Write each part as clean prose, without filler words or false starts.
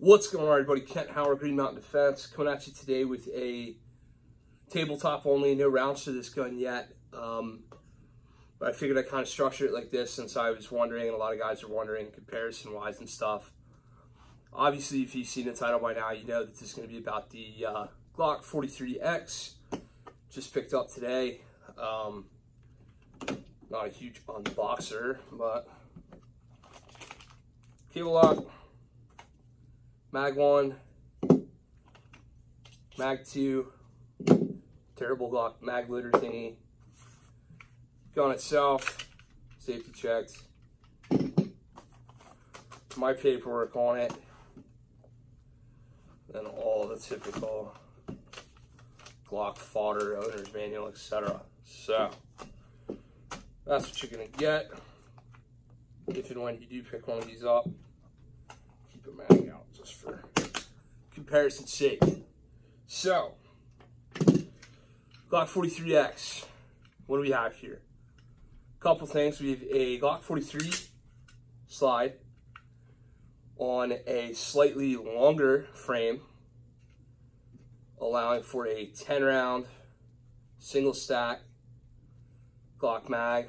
What's going on, everybody? Kent Howard, Green Mountain Defense, coming at you today with a tabletop only, no rounds to this gun yet. But I figured I'd kind of structure it like this since I was wondering, and a lot of guys are wondering, comparison-wise and stuff. Obviously, if you've seen the title by now, you know that this is going to be about the Glock 43X. Just picked up today. Not a huge unboxer, but cable lock. Mag 1, Mag 2, terrible Glock mag loader thingy. Gun itself, safety checked. My paperwork on it. Then all the typical Glock fodder, owner's manual, etc. So, that's what you're going to get. If and when you do pick one of these up, keep a mag out just for comparison's sake. So, Glock 43X. What do we have here? A couple things. We have a Glock 43 slide on a slightly longer frame, allowing for a 10 round single stack Glock mag,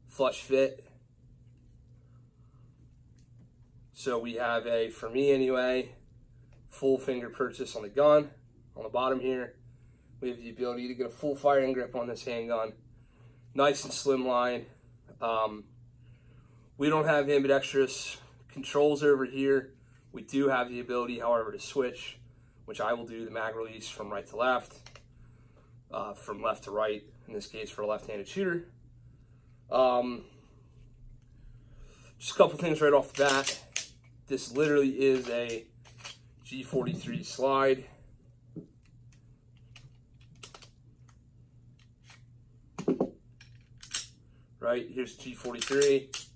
flush fit. So we have a, for me anyway, full finger purchase on the gun. On the bottom here, we have the ability to get a full firing grip on this handgun. Nice and slimline. We don't have ambidextrous controls over here. We do have the ability, however, to switch, which I will do the mag release from right to left, from left to right, in this case for a left-handed shooter. Just a couple things right off the bat. This literally is a G43 slide. Right, here's G43.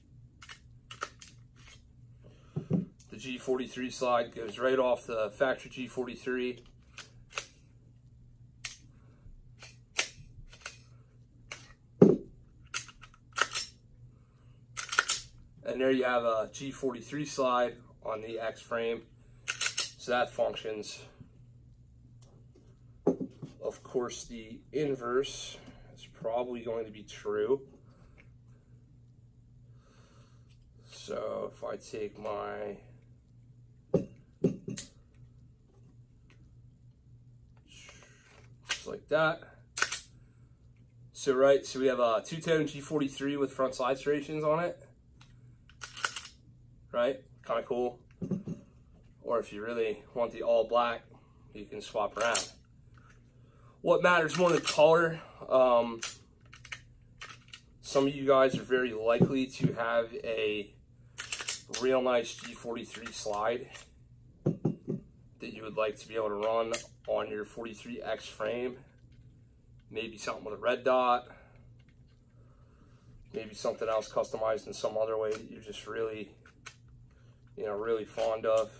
The G43 slide goes right off the factory G43. And there you have a G43 slide on the X frame. So that functions. Of course, the inverse is probably going to be true. So if I take my just like that. So right, so we have a two-tone G43 with front slide serrations on it. Right, kind of cool. Or if you really want the all black, you can swap around. What matters more than color? Some of you guys are very likely to have a real nice G43 slide that you would like to be able to run on your 43X frame. Maybe something with a red dot. Maybe something else customized in some other way that you're just really, really fond of.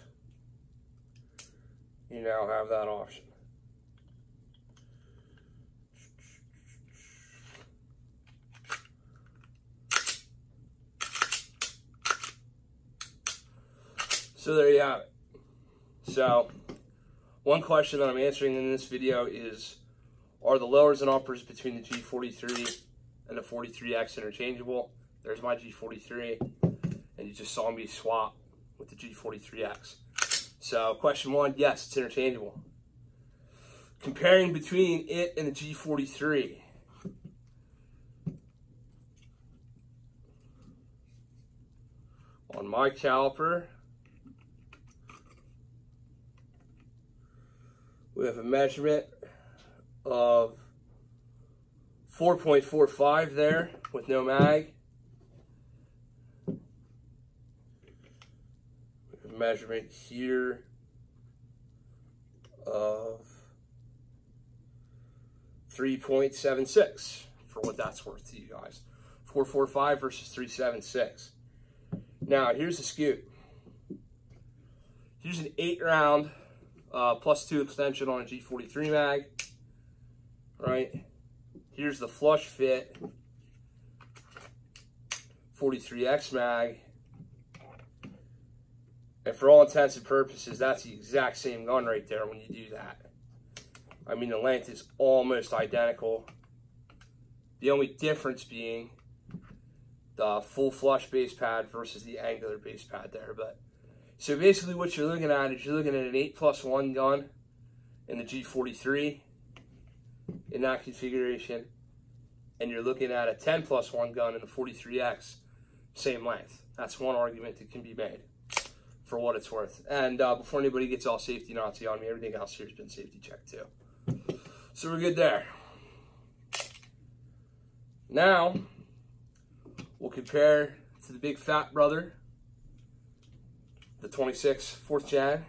You now have that option. So there you have it. So, one question that I'm answering in this video is, are the lowers and uppers between the G43 and the 43X interchangeable? There's my G43, and you just saw me swap with the G43X. So, question one, yes, it's interchangeable. Comparing between it and the G43. On my caliper, we have a measurement of 4.45 there with no mag. We have a measurement here of 3.76 for what that's worth to you guys. 4.45 versus 3.76. Now here's the scoop. Here's an 8-round +2 extension on a G43 mag, right? Here's the flush fit 43X mag. And for all intents and purposes, that's the exact same gun right there when you do that. I mean, the length is almost identical. The only difference being the full flush base pad versus the angular base pad there. But so basically what you're looking at is you're looking at an 8+1 gun in the G43 in that configuration. And you're looking at a 10+1 gun in the 43X, same length. That's one argument that can be made for what it's worth. And before anybody gets all safety Nazi on me, everything else here has been safety checked too. So we're good there. Now, we'll compare to the big fat brother, the 26 4th Gen.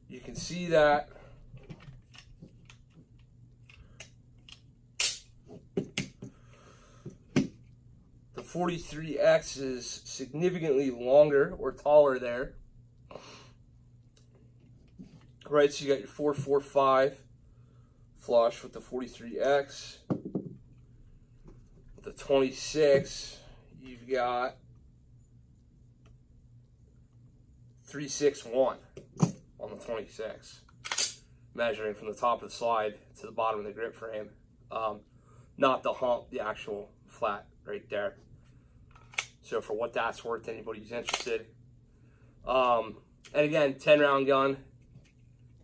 You can see that the 43X is significantly longer or taller there. Right, so you got your 4.45 flush with the 43X. With the 26, you've got 3.61 on the 26, measuring from the top of the slide to the bottom of the grip frame. Not the hump, the actual flat right there. So for what that's worth, anybody who's interested. And again, 10-round gun.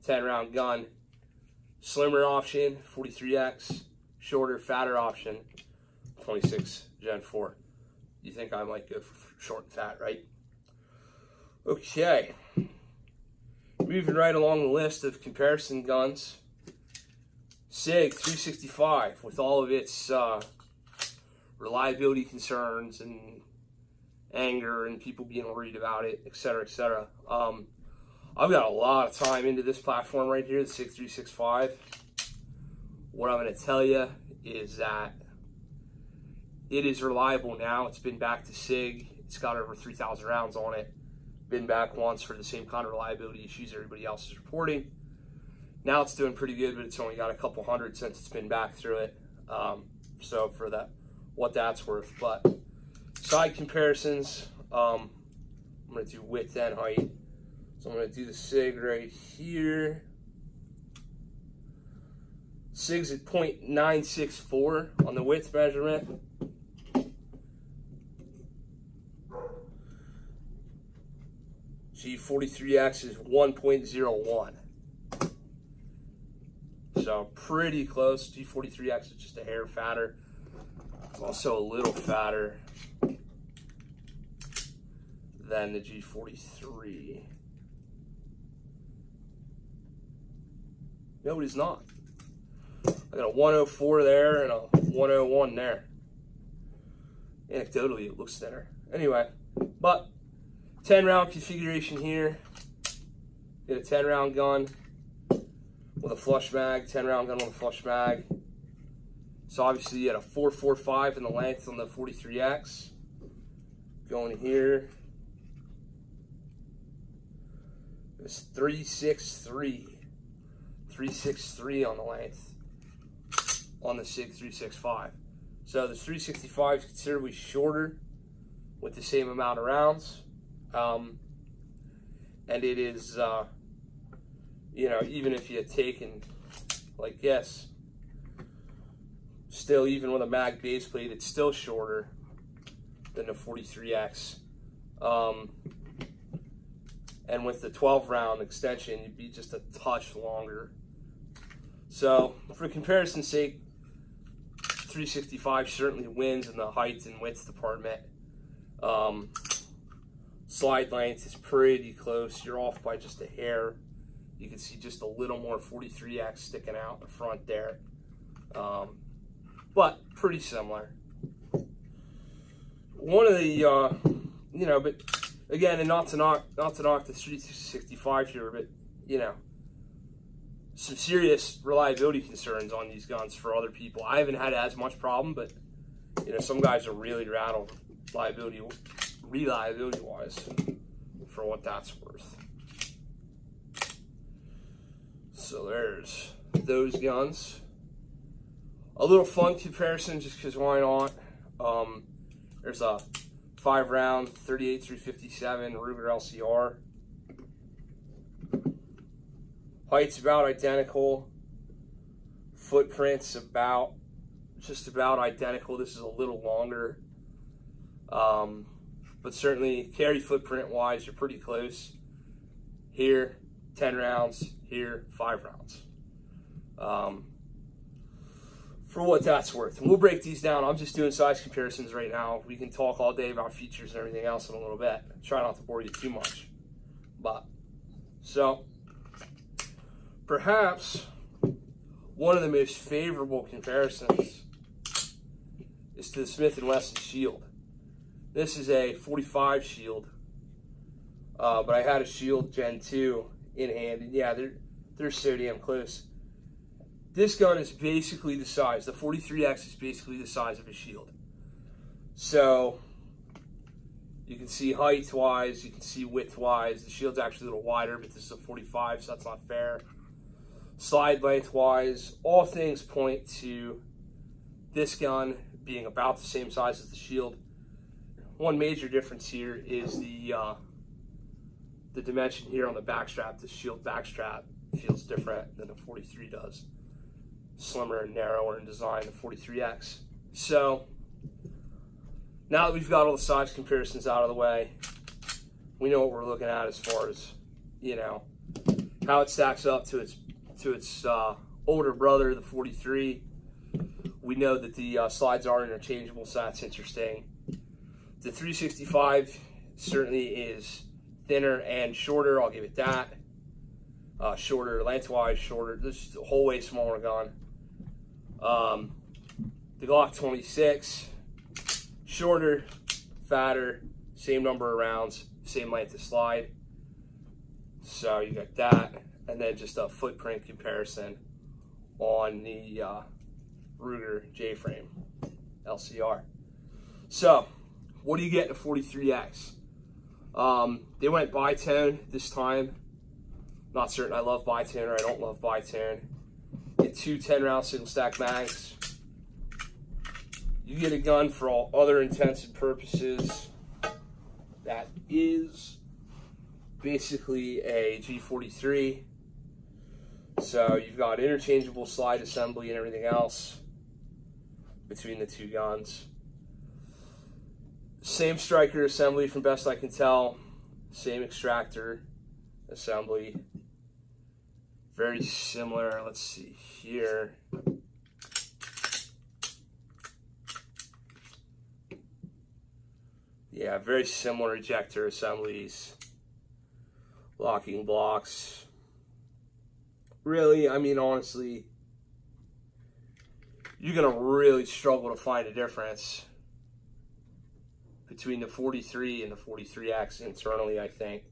10-round gun, slimmer option, 43X, shorter, fatter option, 26 Gen 4. You think I might go for short and fat, right? Okay, moving right along the list of comparison guns. SIG 365 with all of its reliability concerns and anger and people being worried about it, etc., etc. I've got a lot of time into this platform right here, the SIG 365. What I'm going to tell you is that it is reliable now. It's been back to SIG. It's got over 3,000 rounds on it. Been back once for the same kind of reliability issues everybody else is reporting. Now it's doing pretty good, but it's only got a couple hundred since it's been back through it. So for that, what that's worth. But side comparisons, I'm going to do width and height. So I'm going to do the SIG right here. SIG's at 0.964 on the width measurement. G43X is 1.01. So pretty close. G43X is just a hair fatter. It's also a little fatter than the G43. No, it is not. I got a 104 there and a 101 there. Anecdotally, it looks thinner. Anyway, but 10-round configuration here. Get a 10-round gun with a flush mag, 10-round gun with a flush mag. So obviously you had a 4.45 in the length on the 43X. Going here. It's 3.63. 3.63 on the length on the SIG 365. So the 365 is considerably shorter with the same amount of rounds. And it is, you know, even if you had taken like this, still even with a mag base plate, it's still shorter than the 43X. And with the 12-round extension, you'd be just a touch longer. So, for comparison's sake, 365 certainly wins in the height and width department. Slide length is pretty close. You're off by just a hair. You can see just a little more 43X sticking out in the front there. But pretty similar. One of the, you know, but again, and not to knock the 365 here, but, you know, some serious reliability concerns on these guns for other people. I haven't had as much problem, but, you know, some guys are really rattled reliability-wise for what that's worth. So there's those guns. A little fun comparison, just because why not? There's a 5 round, 38 through 57 Ruger LCR. Height's about identical. Footprint's just about identical. This is a little longer. But certainly carry footprint wise, you're pretty close. Here, 10 rounds. Here, 5 rounds. For what that's worth. And we'll break these down. I'm just doing size comparisons right now. We can talk all day about features and everything else in a little bit. Try not to bore you too much. But, so, perhaps one of the most favorable comparisons is to the Smith & Wesson Shield. This is a 45 Shield, but I had a Shield Gen 2 in hand, and yeah, they're so damn close. This gun is basically the size, the 43X is basically the size of a Shield. So, you can see height-wise, you can see width-wise. The Shield's actually a little wider, but this is a 45, so that's not fair. Slide length-wise, all things point to this gun being about the same size as the Shield. One major difference here is the dimension here on the backstrap. The Shield backstrap feels different than the 43 does. Slimmer and narrower in design, the 43X. So, now that we've got all the size comparisons out of the way, we know what we're looking at as far as, you know, how it stacks up to its older brother, the 43. We know that the slides are interchangeable, so that's interesting. The 365 certainly is thinner and shorter, I'll give it that. Shorter lengthwise, shorter, this is a whole way smaller gun. The Glock 26, shorter, fatter, same number of rounds, same length of slide. So you got that, and then just a footprint comparison on the Ruger J-frame LCR. So, what do you get in a 43X? They went bitone this time. Not certain I love bitone or I don't love bitone. Get 2 10-round single stack mags. You get a gun for all other intents and purposes that is basically a G43. So you've got interchangeable slide assembly and everything else between the two guns. Same striker assembly from best I can tell. Same extractor assembly. Very similar, let's see here. Yeah, very similar ejector assemblies. Locking blocks. Really, I mean, honestly, you're going to really struggle to find a difference between the 43 and the 43X internally, I think.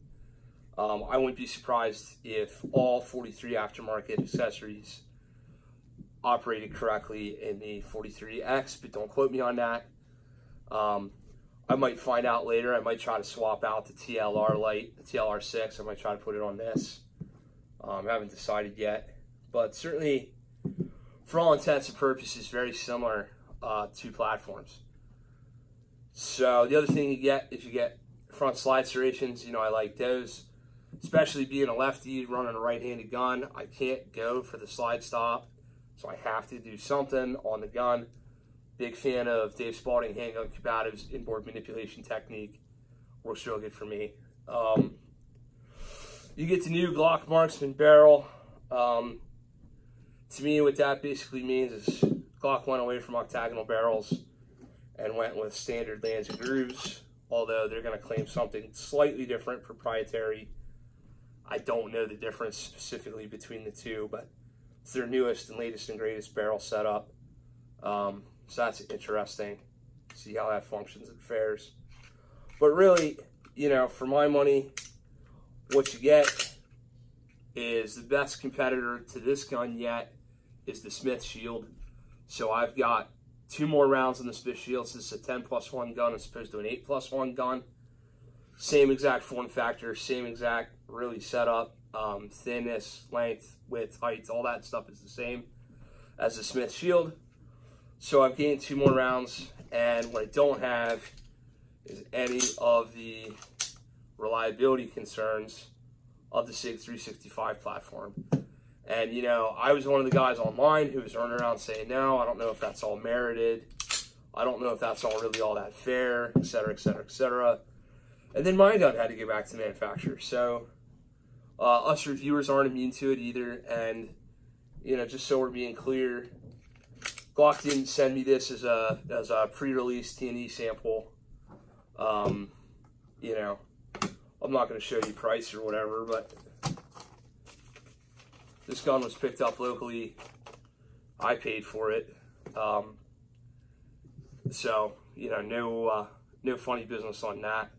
I wouldn't be surprised if all 43 aftermarket accessories operated correctly in the 43X, but don't quote me on that. I might find out later. I might try to swap out the TLR light, the TLR6. I might try to put it on this. I haven't decided yet, but certainly, for all intents and purposes, very similar two platforms. So the other thing you get is you get front slide serrations. You know, I like those, especially being a lefty running a right-handed gun. I can't go for the slide stop, so I have to do something on the gun. Big fan of Dave Spalding handgun combatives inboard manipulation technique. Works real good for me. You get the new Glock marksman barrel. To me, what that basically means is Glock went away from octagonal barrels and went with standard lands and grooves, although they're going to claim something slightly different, proprietary. I don't know the difference specifically between the two, but it's their newest and latest and greatest barrel setup. So that's interesting. See how that functions and fares. But really, you know, for my money, what you get is the best competitor to this gun yet is the Smith Shield. So I've got 2 more rounds on the Smith Shield. So this is a 10+1 gun as opposed to an 8+1 gun. Same exact form factor, same exact really setup. Thinness, length, width, height, all that stuff is the same as the Smith Shield. So I've gained 2 more rounds, and what I don't have is any of the reliability concerns of the SIG 365 platform. And, you know, I was one of the guys online who was running around saying, no, I don't know if that's all merited. I don't know if that's all really all that fair, et cetera, et cetera, et cetera. And then my gun had to get back to the manufacturer. So us reviewers aren't immune to it either. And, you know, just so we're being clear, Glock didn't send me this as a pre-release T&E sample. You know, I'm not going to show you price or whatever, but this gun was picked up locally. I paid for it. So, you know, no funny business on that.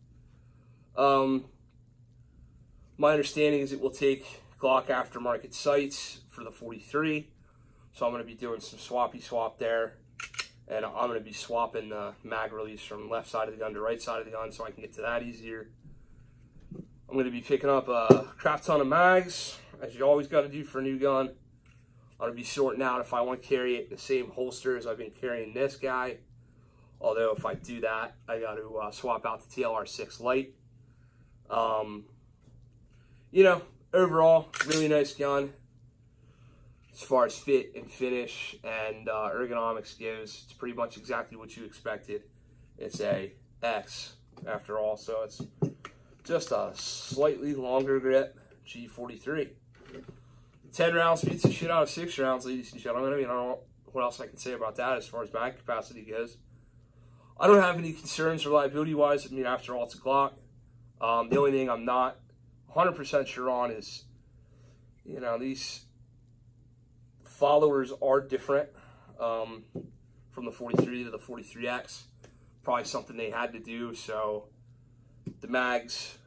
My understanding is it will take Glock aftermarket sights for the 43. So I'm going to be doing some swap there. And I'm going to be swapping the mag release from left side of the gun to right side of the gun so I can get to that easier. I'm going to be picking up a crap ton of mags, as you always got to do for a new gun. I'm going to be sorting out if I want to carry it in the same holster as I've been carrying this guy. Although if I do that, I got to swap out the TLR6 Lite. You know, overall, really nice gun. As far as fit and finish and ergonomics goes, it's pretty much exactly what you expected. It's a X after all, so it's just a slightly longer grip G43. 10 rounds beats the shit out of 6 rounds, ladies and gentlemen. I mean, I don't know what else I can say about that as far as mag capacity goes. I don't have any concerns reliability-wise. I mean, after all, it's a Glock. The only thing I'm not 100% sure on is, you know, these followers are different from the 43 to the 43X. Probably something they had to do. So the mags,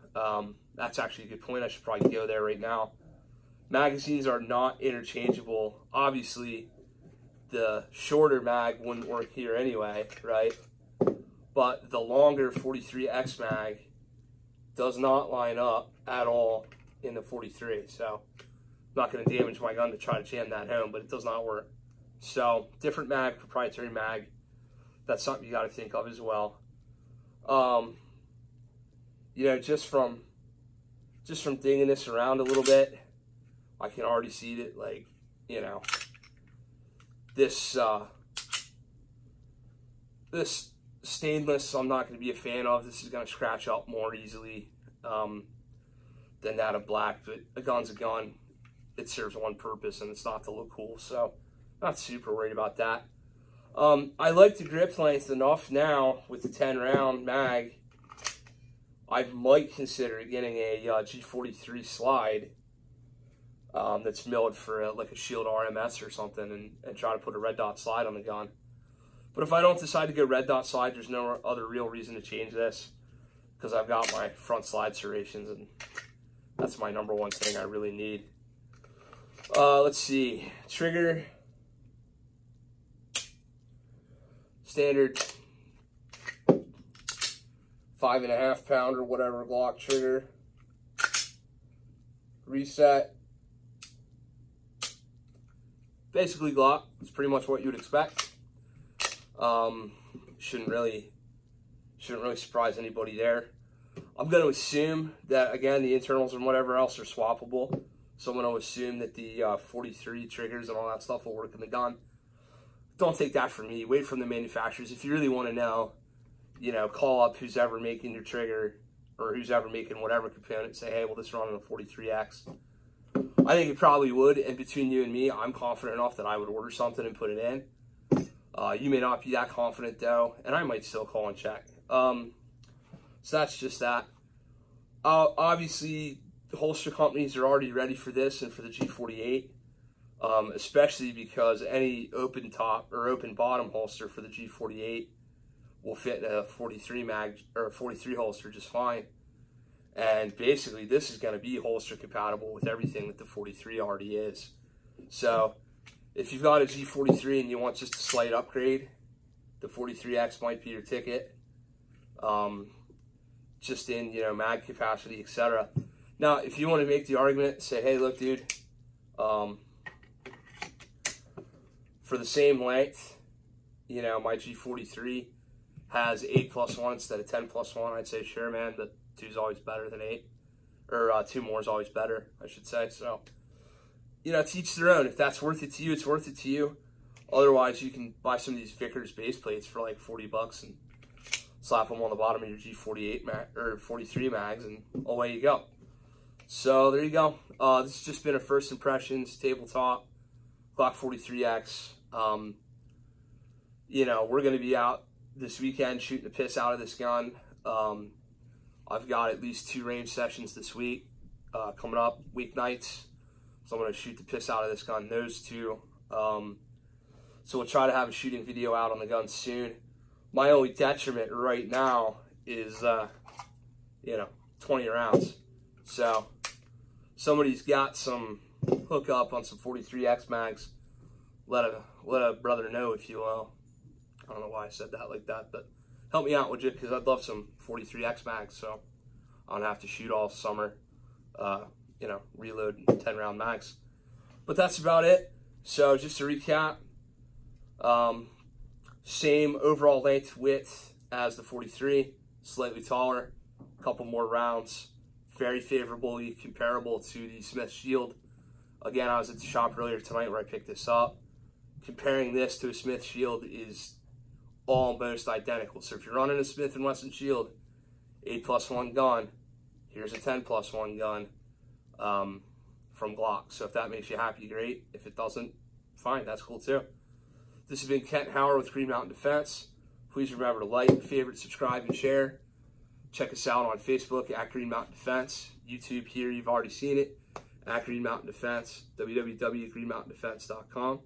that's actually a good point. I should probably go there right now. Magazines are not interchangeable. Obviously, the shorter mag wouldn't work here anyway, right? But the longer 43X mag does not line up at all in the 43. So I'm not going to damage my gun to try to jam that home, but it does not work. So different mag, proprietary mag. That's something you got to think of as well. You know, just from digging this around a little bit, I can already see that, like, you know, this stainless I'm not going to be a fan of. This is going to scratch up more easily than that of black, but a gun's a gun. It serves one purpose, and it's not to look cool, so not super worried about that. I like the grip length enough now with the 10 round mag. I might consider getting a G43 slide that's milled for like a Shield RMS or something, and try to put a red dot slide on the gun. But if I don't decide to go red dot slide, there's no other real reason to change this, because I've got my front slide serrations, and that's my number one thing I really need. Let's see, trigger, standard 5.5 pound or whatever Glock trigger, reset. Basically Glock, it's pretty much what you would expect. Shouldn't really surprise anybody there. I'm going to assume that, again, the internals and whatever else are swappable. So I'm going to assume that the 43 triggers and all that stuff will work in the gun. Don't take that from me. Wait from the manufacturers. If you really want to know, you know, call up who's ever making your trigger or who's ever making whatever component. Say, hey, will this run on a 43X? I think it probably would. And between you and me, I'm confident enough that I would order something and put it in. You may not be that confident, though, and I might still call and check. So that's just that. Obviously, holster companies are already ready for this and for the G48, especially because any open top or open bottom holster for the G48 will fit a 43 mag or a 43 holster just fine. And basically, this is going to be holster compatible with everything that the 43 already is. So if you've got a G43 and you want just a slight upgrade, the 43X might be your ticket. Just in, you know, mag capacity, etc. Now, if you want to make the argument, say, hey, look, dude, for the same length, you know, my G43 has 8+1 instead of 10+1, I'd say sure, man, but 2 is always better than 8. Or 2 more is always better, I should say. So, you know, to each their own. If that's worth it to you, it's worth it to you. Otherwise, you can buy some of these Vickers base plates for like $40 and slap them on the bottom of your G48 mag or 43 mags, and away you go. So there you go. This has just been a first impressions tabletop Glock 43X. You know, we're going to be out this weekend shooting the piss out of this gun. I've got at least 2 range sessions this week coming up, weeknights. So I'm going to shoot the piss out of this gun, those 2. So we'll try to have a shooting video out on the gun soon. My only detriment right now is, you know, 20 rounds. So somebody's got some hookup on some 43X mags. Let a brother know, if you will. I don't know why I said that like that, but help me out, would you? Because I'd love some 43X mags, so I don't have to shoot all summer, you know, reload 10-round mags. But that's about it. So just to recap, same overall length, width as the 43, slightly taller, a couple more rounds, very favorably comparable to the Smith Shield. Again, I was at the shop earlier tonight where I picked this up. Comparing this to a Smith Shield is almost identical. So if you're running a Smith & Wesson Shield 8+1 gun, here's a 10+1 gun from Glock. So if that makes you happy, great. If it doesn't, fine, that's cool too. This has been Kent Howard with Green Mountain Defense. Please remember to like, favorite, subscribe, and share. Check us out on Facebook at Green Mountain Defense. YouTube here, you've already seen it, at Green Mountain Defense, www.greenmountaindefense.com.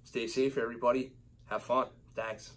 Stay safe, everybody. Have fun. Thanks.